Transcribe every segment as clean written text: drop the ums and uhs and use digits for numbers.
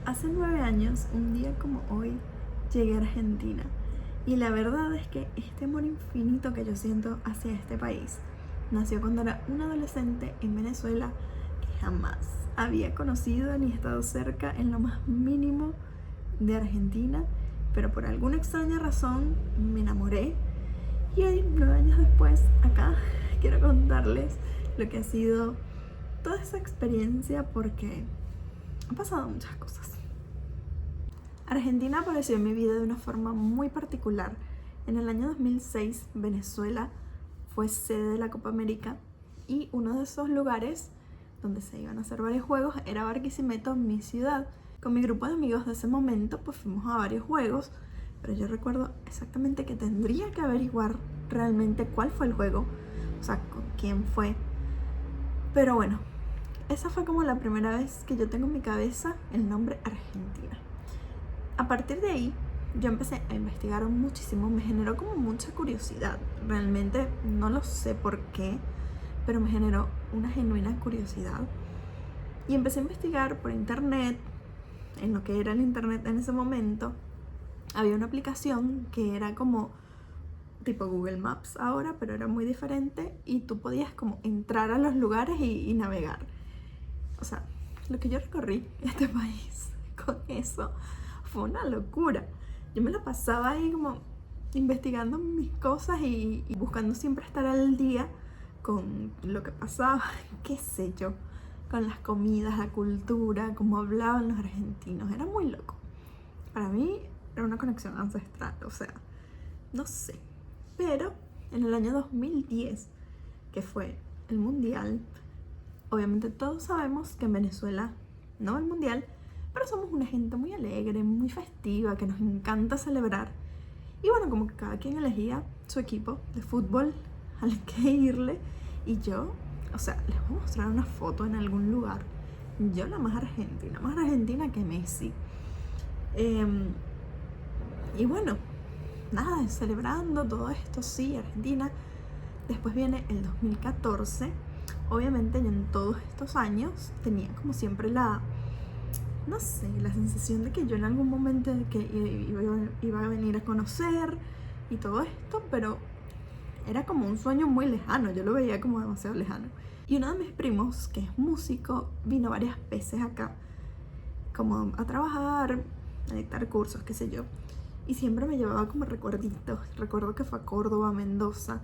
Hace 9 años, un día como hoy, llegué a Argentina y la verdad es que este amor infinito que yo siento hacia este país nació cuando era una adolescente en Venezuela que jamás había conocido ni estado cerca en lo más mínimo de Argentina, pero por alguna extraña razón me enamoré y hoy, 9 años después, acá quiero contarles lo que ha sido toda esa experiencia porque han pasado muchas cosas. Argentina apareció en mi vida de una forma muy particular. En el año 2006, Venezuela fue sede de la Copa América y uno de esos lugares donde se iban a hacer varios juegos era Barquisimeto, mi ciudad. Con mi grupo de amigos de ese momento pues fuimos a varios juegos, pero yo recuerdo exactamente que tendría que averiguar realmente cuál fue el juego, o sea, con quién fue. Pero bueno, esa fue como la primera vez que yo tengo en mi cabeza el nombre Argentina. A partir de ahí, yo empecé a investigar muchísimo, me generó como mucha curiosidad. Realmente no lo sé por qué, pero me generó una genuina curiosidad. Y empecé a investigar por internet, en lo que era el internet en ese momento. Había una aplicación que era como tipo Google Maps ahora, pero era muy diferente y tú podías como entrar a los lugares y navegar. O sea, lo que yo recorrí este país con eso fue una locura. Yo me la pasaba ahí como investigando mis cosas y buscando siempre estar al día con lo que pasaba, qué sé yo, con las comidas, la cultura, cómo hablaban los argentinos. Era muy loco. Para mí era una conexión ancestral, o sea, no sé. Pero en el año 2010, que fue el mundial, obviamente todos sabemos que en Venezuela no va el mundial, pero somos una gente muy alegre, muy festiva, que nos encanta celebrar. Y bueno, como que cada quien elegía su equipo de fútbol al que irle. Y yo, o sea, les voy a mostrar una foto en algún lugar. Yo la más argentina que Messi. Y bueno, nada, celebrando todo esto, sí, Argentina. Después viene el 2014. Obviamente yo en todos estos años tenía como siempre no sé, la sensación de que yo en algún momento que iba a venir a conocer y todo esto, pero era como un sueño muy lejano, yo lo veía como demasiado lejano. Y uno de mis primos, que es músico, vino varias veces acá, como a trabajar, a dictar cursos, qué sé yo. Y siempre me llevaba como recuerditos. Recuerdo que fue a Córdoba, a Mendoza,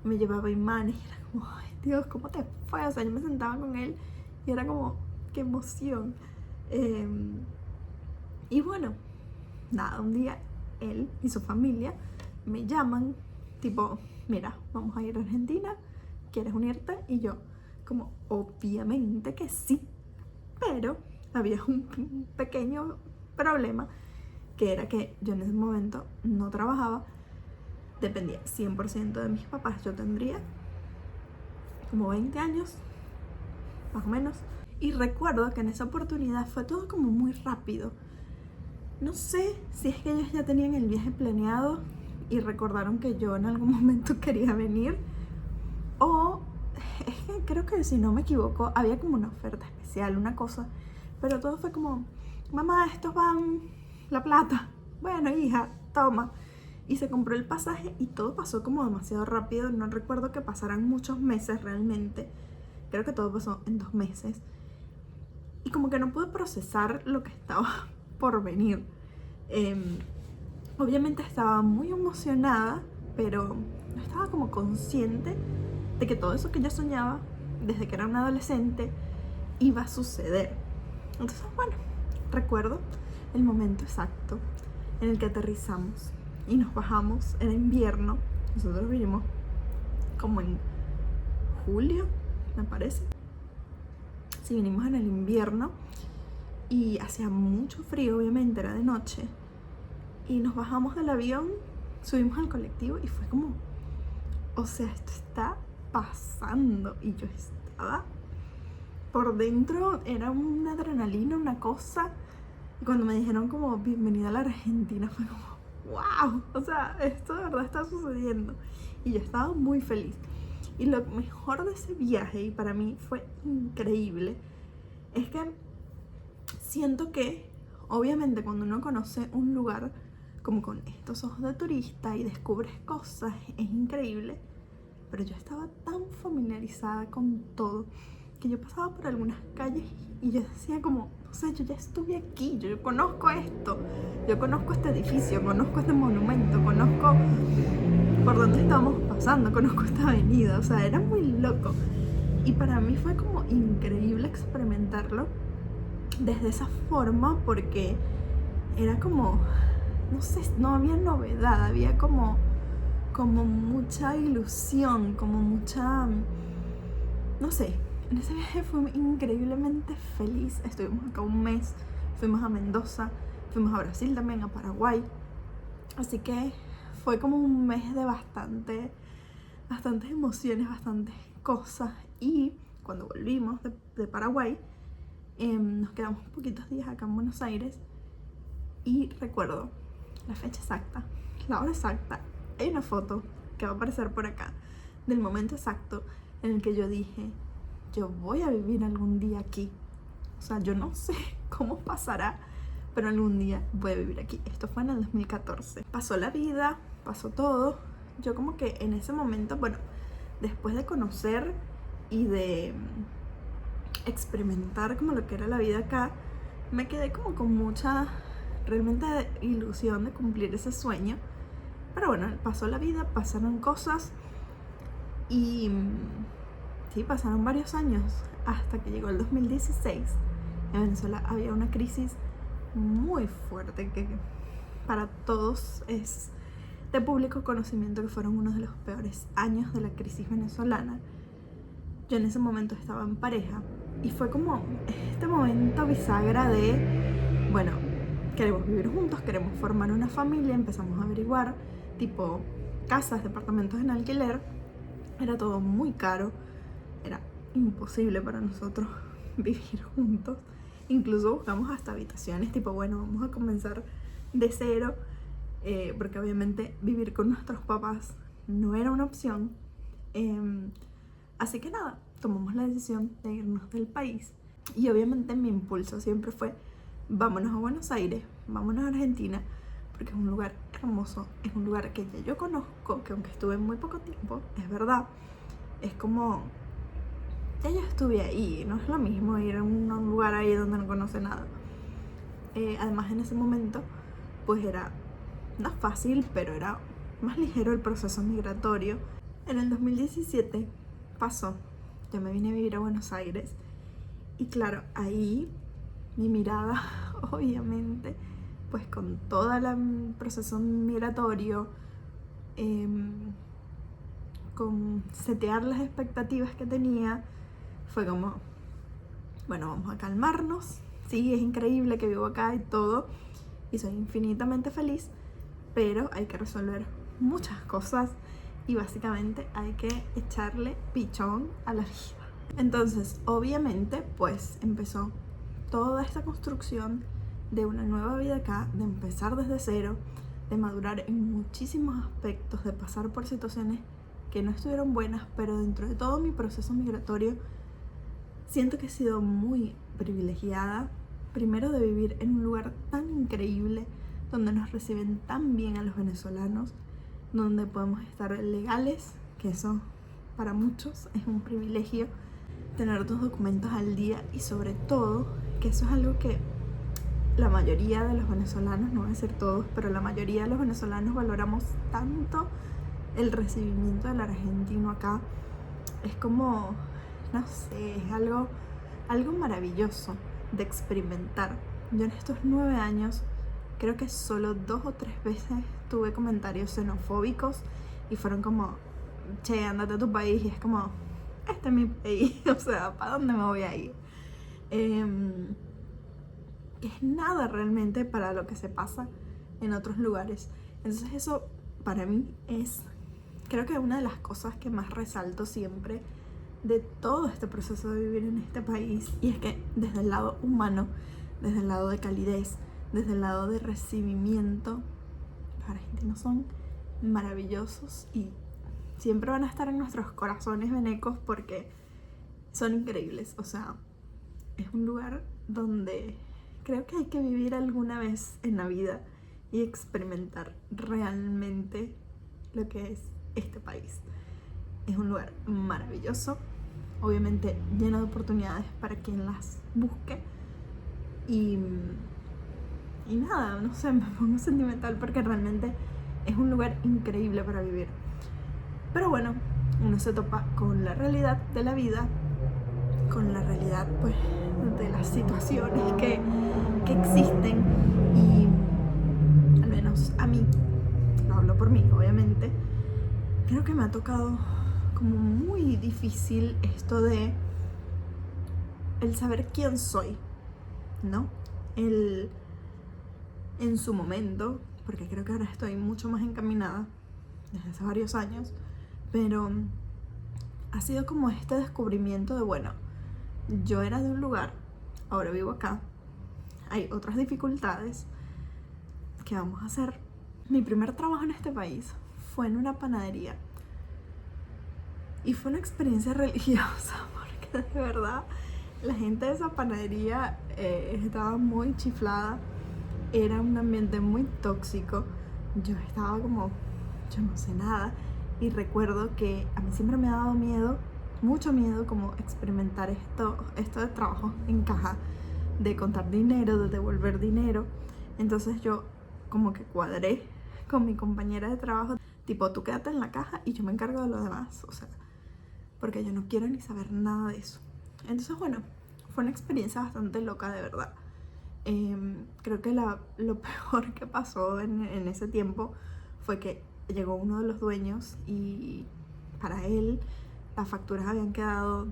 me llevaba imanes y era como, ay Dios, ¿cómo te fue? O sea, yo me sentaba con él y era como, qué emoción. Y bueno, nada, un día él y su familia me llaman, tipo, mira, vamos a ir a Argentina, ¿quieres unirte? Y yo, como, obviamente que sí, pero había un pequeño problema, que era que yo en ese momento no trabajaba, dependía 100% de mis papás. Yo tendría como 20 años, más o menos. Y recuerdo que en esa oportunidad fue todo como muy rápido. No sé si es que ellos ya tenían el viaje planeado y recordaron que yo en algún momento quería venir, o es que creo que, si no me equivoco, había como una oferta especial, una cosa, pero todo fue como, mamá, estos van La Plata, bueno hija, toma. Y se compró el pasaje y todo pasó como demasiado rápido. No recuerdo que pasaran muchos meses realmente, creo que todo pasó en 2 meses. Y como que no pude procesar lo que estaba por venir. Obviamente estaba muy emocionada, pero no estaba como consciente de que todo eso que yo soñaba desde que era una adolescente iba a suceder. Entonces, bueno, recuerdo el momento exacto en el que aterrizamos y nos bajamos. Era invierno, nosotros vinimos como en julio, me parece. Sí, vinimos en el invierno y hacía mucho frío, obviamente, era de noche. Y nos bajamos del avión, subimos al colectivo y fue como, o sea, esto está pasando. Y yo estaba por dentro, era una adrenalina, una cosa. Y cuando me dijeron como, bienvenida a la Argentina, fue como, wow, o sea, esto de verdad está sucediendo. Y yo estaba muy feliz. Y lo mejor de ese viaje, y para mí fue increíble, es que siento que Obviamente cuando uno conoce un lugar como con estos ojos de turista y descubres cosas, es increíble, pero yo estaba tan familiarizada con todo que yo pasaba por algunas calles y yo decía como, o sea, yo ya estuve aquí, yo conozco esto, yo conozco este edificio, conozco este monumento, conozco por dónde estamos pasando, conozco esta avenida, o sea, era muy loco. Y para mí fue como increíble experimentarlo desde esa forma porque era como, no sé, no había novedad, había como mucha ilusión, como mucha, no sé. En ese viaje fui increíblemente feliz. Estuvimos acá un mes, fuimos a Mendoza, fuimos a Brasil también, a Paraguay. Así que fue como un mes de bastantes emociones, bastantes cosas. Y cuando volvimos de Paraguay, nos quedamos poquitos días acá en Buenos Aires. Y recuerdo la fecha exacta, la hora exacta. Hay una foto que va a aparecer por acá del momento exacto en el que yo dije, yo voy a vivir algún día aquí. O sea, yo no sé cómo pasará, pero algún día voy a vivir aquí. Esto fue en el 2014. Pasó la vida, pasó todo. Yo como que en ese momento, bueno, después de conocer y de experimentar como lo que era la vida acá, me quedé como con mucha realmente ilusión de cumplir ese sueño. Pero bueno, pasó la vida, pasaron cosas y sí, pasaron varios años hasta que llegó el 2016. En Venezuela había una crisis muy fuerte que para todos es de público conocimiento que fueron uno de los peores años de la crisis venezolana. Yo en ese momento estaba en pareja y fue como este momento bisagra de, bueno, queremos vivir juntos, queremos formar una familia, empezamos a averiguar tipo casas, departamentos en alquiler. Era todo muy caro, era imposible para nosotros vivir juntos. Incluso buscamos hasta habitaciones, tipo, bueno, vamos a comenzar de cero, porque obviamente vivir con nuestros papás no era una opción. Así que nada, tomamos la decisión de irnos del país. Y obviamente mi impulso siempre fue, vámonos a Buenos Aires, vámonos a Argentina, porque es un lugar hermoso, es un lugar que ya yo conozco, que aunque estuve muy poco tiempo, es verdad, es como, ya yo estuve ahí, no es lo mismo ir a un lugar ahí donde no conoce nada. Además en ese momento, pues era, no fácil, pero era más ligero el proceso migratorio. En el 2017 pasó, yo me vine a vivir a Buenos Aires y claro, ahí mi mirada, obviamente, pues con todo el proceso migratorio, con setear las expectativas que tenía, fue como, bueno, vamos a calmarnos. Sí, es increíble que vivo acá y todo, y soy infinitamente feliz, pero hay que resolver muchas cosas y básicamente hay que echarle pichón a la vida. Entonces, obviamente, pues empezó toda esta construcción de una nueva vida acá, de empezar desde cero, de madurar en muchísimos aspectos, de pasar por situaciones que no estuvieron buenas, pero dentro de todo mi proceso migratorio siento que he sido muy privilegiada, primero de vivir en un lugar tan increíble, donde nos reciben tan bien a los venezolanos, donde podemos estar legales, que eso para muchos es un privilegio, tener tus documentos al día y sobre todo, que eso es algo que la mayoría de los venezolanos, no voy a decir todos, pero la mayoría de los venezolanos valoramos tanto el recibimiento del argentino acá. Es como, no sé, es algo maravilloso de experimentar. Yo en estos 9 años creo que solo 2 o 3 veces tuve comentarios xenofóbicos y fueron como, che, andate a tu país, y es como, este es mi país, o sea, ¿para dónde me voy a ir? Es nada realmente para lo que se pasa en otros lugares. Entonces eso para mí es, creo que una de las cosas que más resalto siempre de todo este proceso de vivir en este país, y es que desde el lado humano, desde el lado de calidez, desde el lado de recibimiento, los argentinos son maravillosos y siempre van a estar en nuestros corazones venecos porque son increíbles. O sea, es un lugar donde creo que hay que vivir alguna vez en la vida y experimentar realmente lo que es este país. Es un lugar maravilloso, obviamente lleno de oportunidades para quien las busque. Y nada, no sé, me pongo sentimental porque realmente es un lugar increíble para vivir. Pero bueno, uno se topa con la realidad de la vida, con la realidad pues de las situaciones que existen, y al menos a mí, no hablo por mí obviamente, creo que me ha tocado como muy difícil esto de el saber quién soy, ¿no? En su momento, porque creo que ahora estoy mucho más encaminada desde hace varios años, pero ha sido como este descubrimiento de, bueno, yo era de un lugar, ahora vivo acá, hay otras dificultades, ¿qué vamos a hacer? Mi primer trabajo en este país fue en una panadería y fue una experiencia religiosa porque de verdad la gente de esa panadería estaba muy chiflada, era un ambiente muy tóxico, yo estaba como, yo no sé nada, y recuerdo que a mí siempre me ha dado miedo, mucho miedo, como experimentar esto de trabajo en caja, de contar dinero, de devolver dinero. Entonces yo como que cuadré con mi compañera de trabajo, tipo, tú quédate en la caja y yo me encargo de lo demás, o sea, porque yo no quiero ni saber nada de eso. Entonces bueno, fue una experiencia bastante loca, de verdad. Creo que lo peor que pasó en ese tiempo fue que llegó uno de los dueños y para él las facturas habían quedado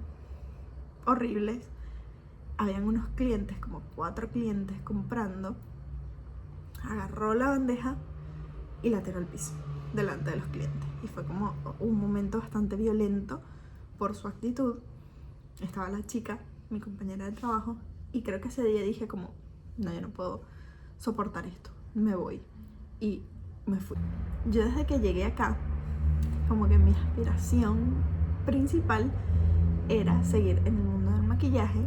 horribles. Habían unos clientes, como 4 clientes comprando. Agarró la bandeja y la tiró al piso delante de los clientes. Y fue como un momento bastante violento por su actitud. Estaba la chica, mi compañera de trabajo, y creo que ese día dije como, no, yo no puedo soportar esto, me voy. Y me fui. Yo desde que llegué acá, como que mi aspiración principal era seguir en el mundo del maquillaje,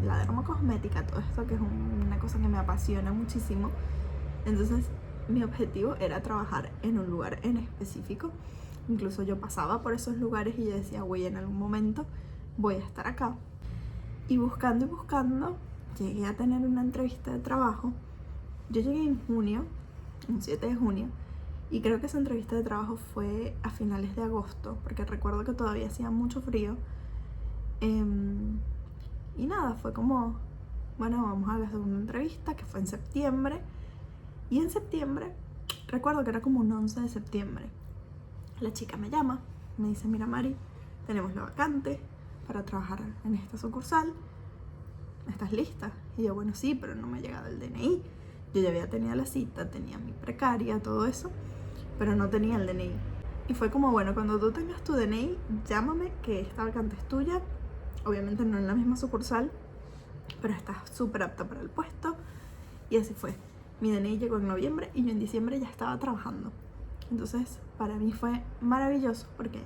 la dermocosmética, todo esto que es una cosa que me apasiona muchísimo. Entonces mi objetivo era trabajar en un lugar en específico. Incluso yo pasaba por esos lugares y yo decía, güey, en algún momento voy a estar acá. Y buscando, llegué a tener una entrevista de trabajo. Yo llegué en junio, un 7 de junio, y creo que esa entrevista de trabajo fue a finales de agosto, porque recuerdo que todavía hacía mucho frío. Y nada, fue como, bueno, vamos a la segunda entrevista, que fue en septiembre. Y en septiembre, recuerdo que era como un 11 de septiembre, la chica me llama, me dice, mira Mari, tenemos la vacante para trabajar en esta sucursal, ¿estás lista? Y yo, bueno, sí, pero no me ha llegado el DNI. Yo ya había tenido la cita, tenía mi precaria, todo eso, pero no tenía el DNI. Y fue como, bueno, cuando tú tengas tu DNI, llámame, que esta vacante es tuya. Obviamente no en la misma sucursal, pero estás súper apta para el puesto. Y así fue. Mi DNI llegó en noviembre y yo en diciembre ya estaba trabajando. Entonces, para mí fue maravilloso porque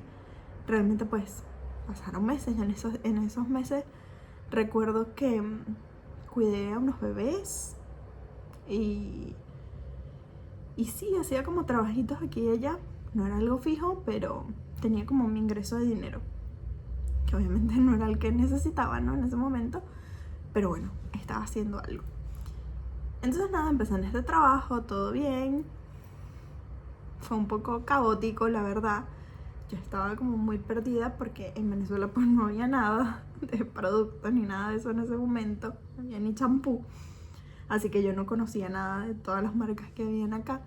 realmente pues pasaron meses. En esos meses recuerdo que cuidé a unos bebés y sí, hacía como trabajitos aquí y allá. No era algo fijo, pero tenía como mi ingreso de dinero, que obviamente no era el que necesitaba, ¿no? En ese momento, pero bueno, estaba haciendo algo. Entonces nada, empecé en este trabajo, todo bien. Fue un poco caótico, la verdad. Yo estaba como muy perdida porque en Venezuela pues no había nada de productos ni nada de eso en ese momento. No había ni champú. Así que yo no conocía nada de todas las marcas que habían acá.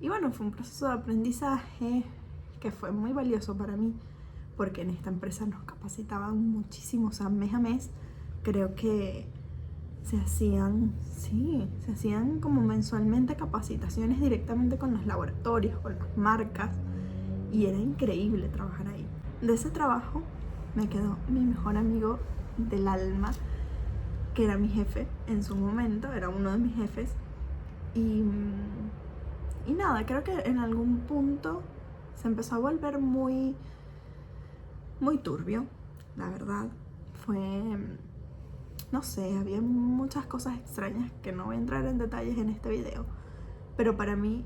Y bueno, fue un proceso de aprendizaje que fue muy valioso para mí, porque en esta empresa nos capacitaban muchísimo, o sea, mes a mes. Creo que se hacían como mensualmente capacitaciones directamente con los laboratorios, con las marcas, y era increíble trabajar ahí. De ese trabajo me quedó mi mejor amigo del alma, que era mi jefe en su momento, era uno de mis jefes. Y nada, creo que en algún punto se empezó a volver muy, muy turbio, la verdad. Fue no sé, había muchas cosas extrañas que no voy a entrar en detalles en este video, pero para mí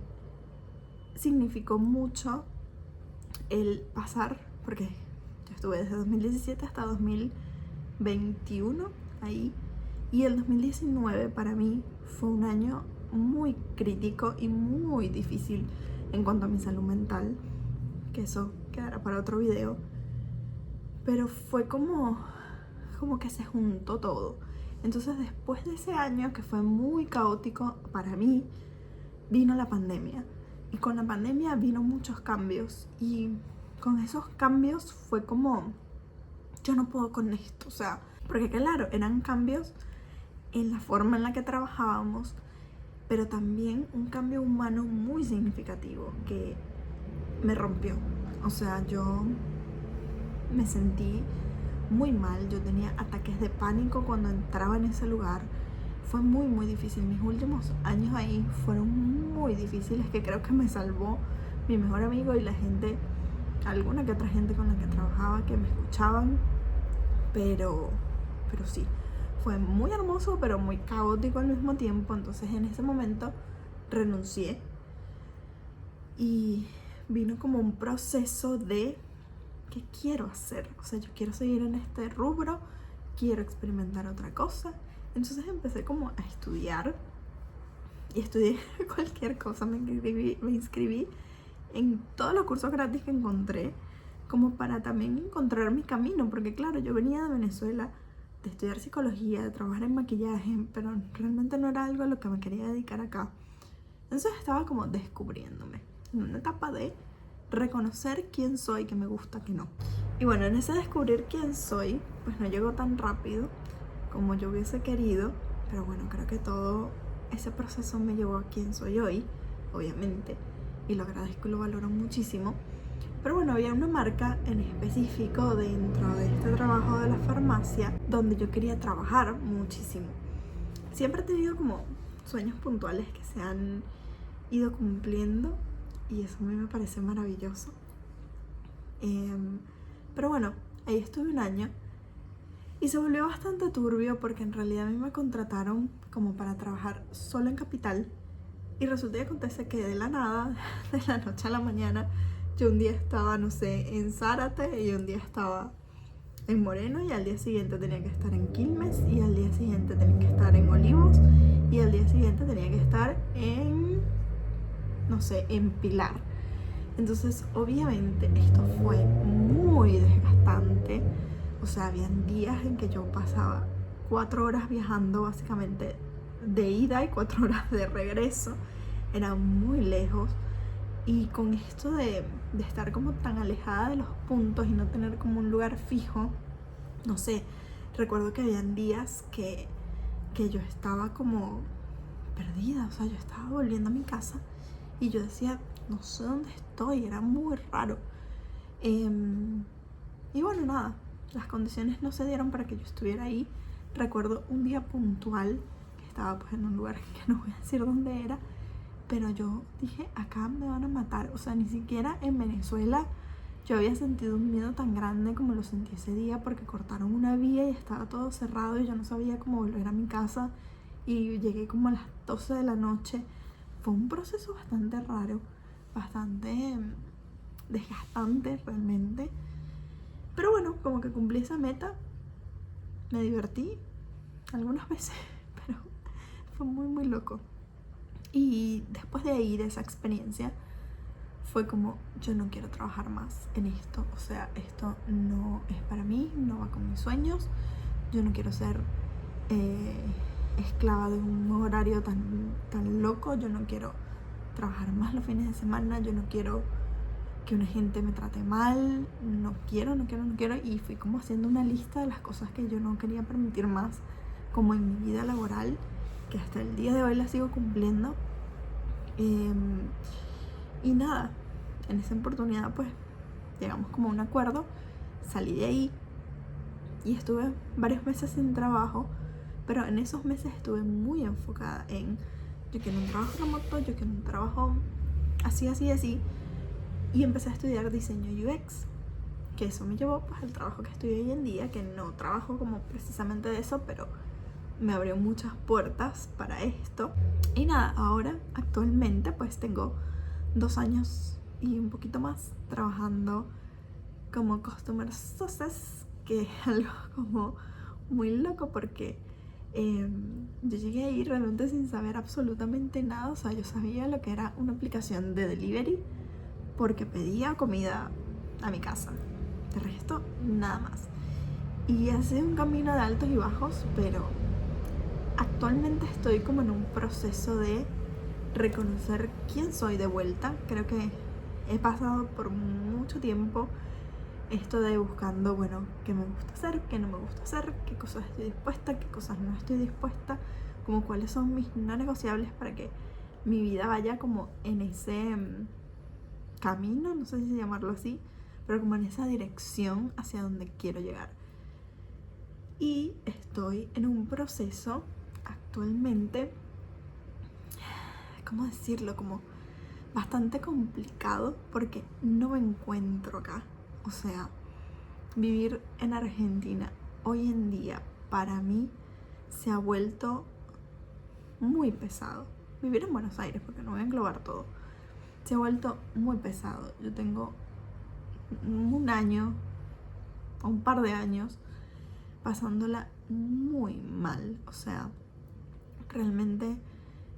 significó mucho el pasar, porque yo estuve desde 2017 hasta 2021 ahí, y el 2019 para mí fue un año muy crítico y muy difícil en cuanto a mi salud mental, que eso quedará para otro video, pero fue como que se juntó todo. Entonces después de ese año que fue muy caótico para mí, vino la pandemia, y con la pandemia vino muchos cambios, y con esos cambios fue como, yo no puedo con esto, o sea, porque claro, eran cambios en la forma en la que trabajábamos, pero también un cambio humano muy significativo que me rompió. O sea, yo me sentí muy mal, yo tenía ataques de pánico cuando entraba en ese lugar. Fue muy muy difícil, mis últimos años ahí fueron muy difíciles, que creo que me salvó mi mejor amigo y la gente, alguna que otra gente con la que trabajaba, que me escuchaban, pero sí, fue muy hermoso pero muy caótico al mismo tiempo. Entonces en ese momento renuncié y vino como un proceso de ¿qué quiero hacer? O sea, yo quiero seguir en este rubro, quiero experimentar otra cosa. Entonces empecé como a estudiar, y estudié cualquier cosa, me inscribí en todos los cursos gratis que encontré, como para también encontrar mi camino, porque claro, yo venía de Venezuela de estudiar psicología, de trabajar en maquillaje, pero realmente no era algo a lo que me quería dedicar acá. Entonces estaba como descubriéndome, en una etapa de reconocer quién soy, que me gusta, que no. Y bueno, en ese descubrir quién soy, pues no llegó tan rápido como yo hubiese querido, pero bueno, creo que todo ese proceso me llevó a quién soy hoy, obviamente, y lo agradezco y lo valoro muchísimo. Pero bueno, había una marca en específico dentro de este trabajo de la farmacia donde yo quería trabajar muchísimo. Siempre he tenido como sueños puntuales que se han ido cumpliendo, y eso a mí me parece maravilloso. Pero bueno, ahí estuve un año y se volvió bastante turbio, porque en realidad a mí me contrataron como para trabajar solo en Capital, y resulta y acontece que de la nada, de la noche a la mañana, yo un día estaba, no sé, en Zárate, y un día estaba en Moreno, y al día siguiente tenía que estar en Quilmes, y al día siguiente tenía que estar en Olivos, y al día siguiente tenía que estar en, no sé, en Pilar. Entonces obviamente esto fue muy desgastante. O sea, habían días en que yo pasaba 4 horas viajando básicamente de ida y 4 horas de regreso. Era muy lejos, y con esto de estar como tan alejada de los puntos y no tener como un lugar fijo, no sé, recuerdo que habían días que yo estaba como perdida. O sea, yo estaba volviendo a mi casa y yo decía, no sé dónde estoy, era muy raro. Y bueno, nada, las condiciones no se dieron para que yo estuviera ahí. Recuerdo un día puntual que estaba pues en un lugar que no voy a decir dónde era, pero yo dije, acá me van a matar. O sea, ni siquiera en Venezuela yo había sentido un miedo tan grande como lo sentí ese día, porque cortaron una vía y estaba todo cerrado y yo no sabía cómo volver a mi casa, y llegué como a las 12 de la noche. Fue un proceso bastante raro, bastante desgastante realmente, pero bueno, como que cumplí esa meta, me divertí algunas veces, pero fue muy muy loco. Y después de ahí, de esa experiencia, fue como, yo no quiero trabajar más en esto. O sea, esto no es para mí, no va con mis sueños. Yo no quiero ser esclava de un horario tan loco. Yo no quiero trabajar más los fines de semana. Yo no quiero que una gente me trate mal. No quiero. Y fui como haciendo una lista de las cosas que yo no quería permitir más, como en mi vida laboral, que hasta el día de hoy la sigo cumpliendo. Y nada, en esa oportunidad pues llegamos como a un acuerdo, salí de ahí y estuve varios meses sin trabajo, pero en esos meses estuve muy enfocada en, yo quiero un trabajo remoto, yo quiero un trabajo así, y empecé a estudiar diseño UX, que eso me llevó pues al trabajo que estoy hoy en día, que no trabajo como precisamente de eso, pero me abrió muchas puertas para esto. Y nada, ahora actualmente pues tengo 2 años y un poquito más trabajando como Customer Success, que es algo como muy loco porque yo llegué ahí realmente sin saber absolutamente nada. O sea, yo sabía lo que era una aplicación de delivery porque pedía comida a mi casa. De resto, nada más. Y ha sido un camino de altos y bajos, pero actualmente estoy como en un proceso de reconocer quién soy de vuelta. Creo que he pasado por mucho tiempo esto de buscando, bueno, qué me gusta hacer, qué no me gusta hacer, qué cosas estoy dispuesta, qué cosas no estoy dispuesta, como cuáles son mis no negociables para que mi vida vaya como en ese camino, no sé si llamarlo así, pero como en esa dirección hacia donde quiero llegar. Y estoy en un proceso actualmente, ¿cómo decirlo? Como bastante complicado porque no me encuentro acá. O sea, vivir en Argentina hoy en día para mí se ha vuelto muy pesado. Vivir en Buenos Aires, porque no voy a englobar todo, se ha vuelto muy pesado. Yo tengo un año o un par de años pasándola muy mal. O sea, realmente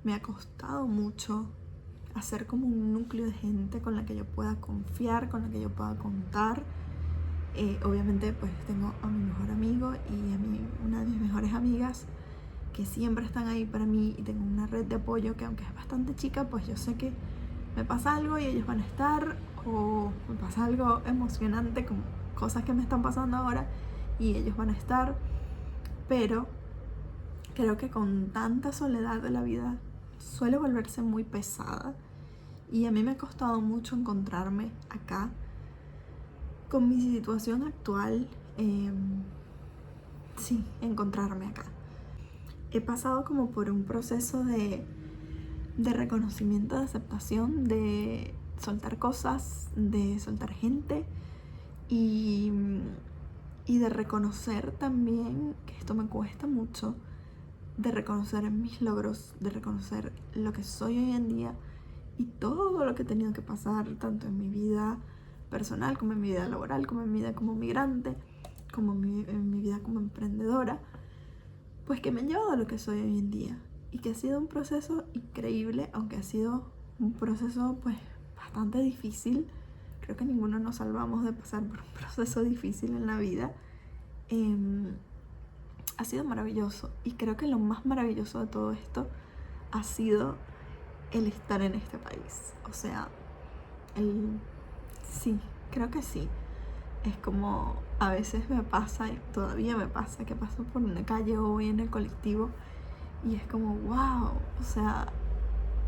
me ha costado mucho hacer como un núcleo de gente con la que yo pueda confiar, con la que yo pueda contar. Obviamente pues tengo a mi mejor amigo y a una de mis mejores amigas que siempre están ahí para mí, y tengo una red de apoyo que, aunque es bastante chica, pues yo sé que me pasa algo y ellos van a estar, o me pasa algo emocionante como cosas que me están pasando ahora y ellos van a estar. Pero creo que con tanta soledad de la vida suele volverse muy pesada, y a mí me ha costado mucho encontrarme acá con mi situación actual. Sí, encontrarme acá. He pasado como por un proceso de reconocimiento, de aceptación, de soltar cosas, de soltar gente, y de reconocer también, que esto me cuesta mucho, de reconocer mis logros, de reconocer lo que soy hoy en día y todo lo que he tenido que pasar, tanto en mi vida personal como en mi vida laboral, como en mi vida como migrante, como en mi vida como emprendedora, pues que me han llevado a lo que soy hoy en día, y que ha sido un proceso increíble, aunque ha sido un proceso pues bastante difícil. Creo que ninguno nos salvamos de pasar por un proceso difícil en la vida. Ha sido maravilloso, y creo que lo más maravilloso de todo esto ha sido el estar en este país. O sea, sí, creo que sí. Es como a veces me pasa, y todavía me pasa, que paso por una calle o voy en el colectivo y es como, wow, o sea,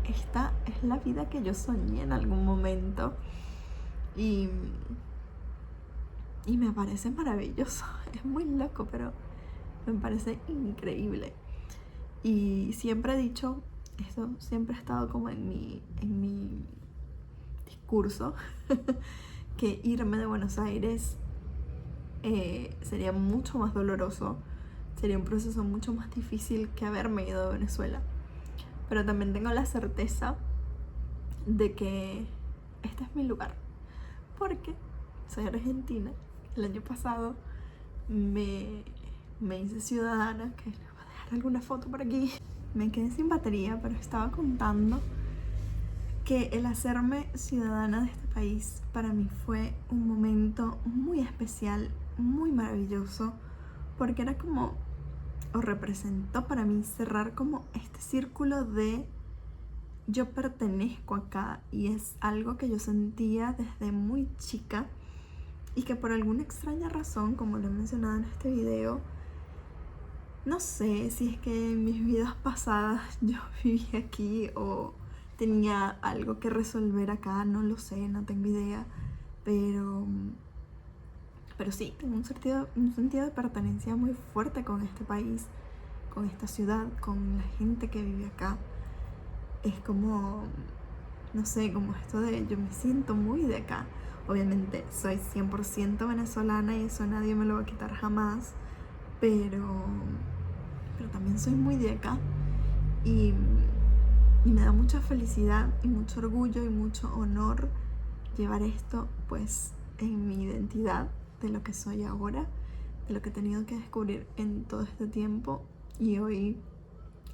esta es la vida que yo soñé en algún momento, y me parece maravilloso. Es muy loco, pero me parece increíble. Y siempre he dicho, esto siempre ha estado como en mi discurso, que irme de Buenos Aires sería mucho más doloroso, sería un proceso mucho más difícil que haberme ido de Venezuela. Pero también tengo la certeza de que este es mi lugar, porque soy argentina. El año pasado me hice ciudadana, que les voy a dejar alguna foto por aquí. Me quedé sin batería, pero estaba contando que el hacerme ciudadana de este país para mí fue un momento muy especial, muy maravilloso, porque era como, o representó para mí cerrar como este círculo de yo pertenezco acá, y es algo que yo sentía desde muy chica, y que por alguna extraña razón, como lo he mencionado en este video, no sé si es que en mis vidas pasadas yo vivía aquí o tenía algo que resolver acá, no lo sé, no tengo idea, pero sí, tengo un sentido de pertenencia muy fuerte con este país, con esta ciudad, con la gente que vive acá. Es como, no sé, como esto de yo me siento muy de acá. Obviamente soy 100% venezolana y eso nadie me lo va a quitar jamás, pero pero también soy muy de acá y me da mucha felicidad y mucho orgullo y mucho honor llevar esto pues en mi identidad de lo que soy ahora, de lo que he tenido que descubrir en todo este tiempo, y hoy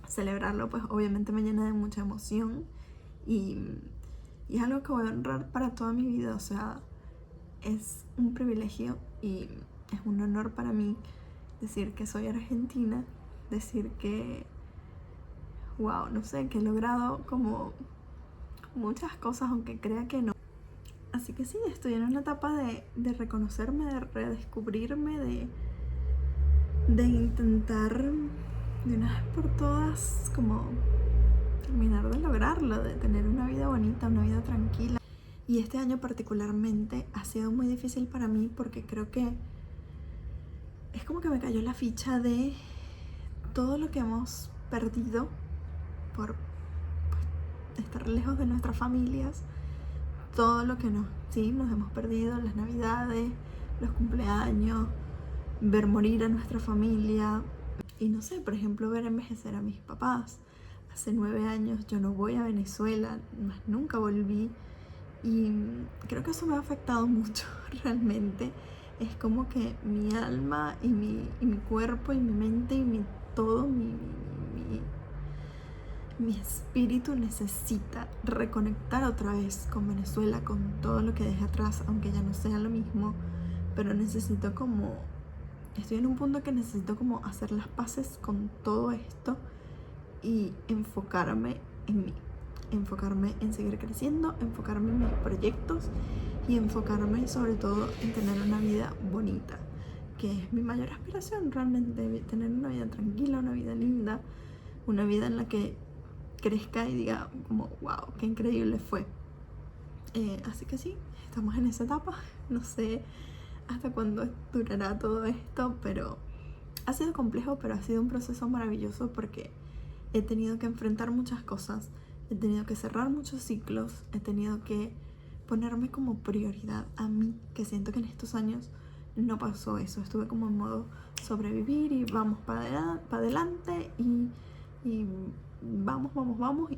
celebrarlo pues obviamente me llena de mucha emoción y es algo que voy a honrar para toda mi vida. O sea, es un privilegio y es un honor para mí decir que soy argentina, decir que, wow, no sé, que he logrado como muchas cosas, aunque crea que no. Así que sí, estoy en una etapa de reconocerme, de redescubrirme, de intentar de una vez por todas como terminar de lograrlo, de tener una vida bonita, una vida tranquila. Y este año particularmente ha sido muy difícil para mí porque creo que es como que me cayó la ficha de todo lo que hemos perdido por pues, estar lejos de nuestras familias, todo lo que nos hemos perdido, las navidades, los cumpleaños, ver morir a nuestra familia y no sé, por ejemplo, ver envejecer a mis papás. Hace 9 años yo no voy a Venezuela, más nunca volví, y creo que eso me ha afectado mucho realmente. Es como que mi alma y mi cuerpo y mi mente y mi espíritu necesita reconectar otra vez con Venezuela, con todo lo que dejé atrás, aunque ya no sea lo mismo, pero necesito como, estoy en un punto que necesito como hacer las paces con todo esto y enfocarme en mí, enfocarme en seguir creciendo, enfocarme en mis proyectos y enfocarme sobre todo en tener una vida bonita, que es mi mayor aspiración realmente, tener una vida tranquila, una vida linda, una vida en la que crezca y diga como wow, qué increíble fue. Así que sí, estamos en esa etapa. No sé hasta cuándo durará todo esto, pero ha sido complejo, pero ha sido un proceso maravilloso porque he tenido que enfrentar muchas cosas, he tenido que cerrar muchos ciclos, he tenido que ponerme como prioridad a mí, que siento que en estos años no pasó eso. Estuve como en modo sobrevivir y vamos para adelante y vamos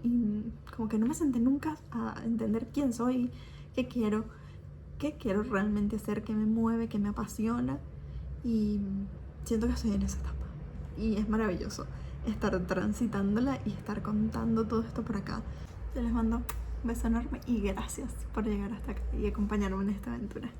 y como que no me senté nunca a entender quién soy, qué quiero realmente hacer, qué me mueve, qué me apasiona, y siento que estoy en esa etapa y es maravilloso estar transitándola y estar contando todo esto por acá. Te les mando un beso enorme y gracias por llegar hasta acá y acompañarme en esta aventura.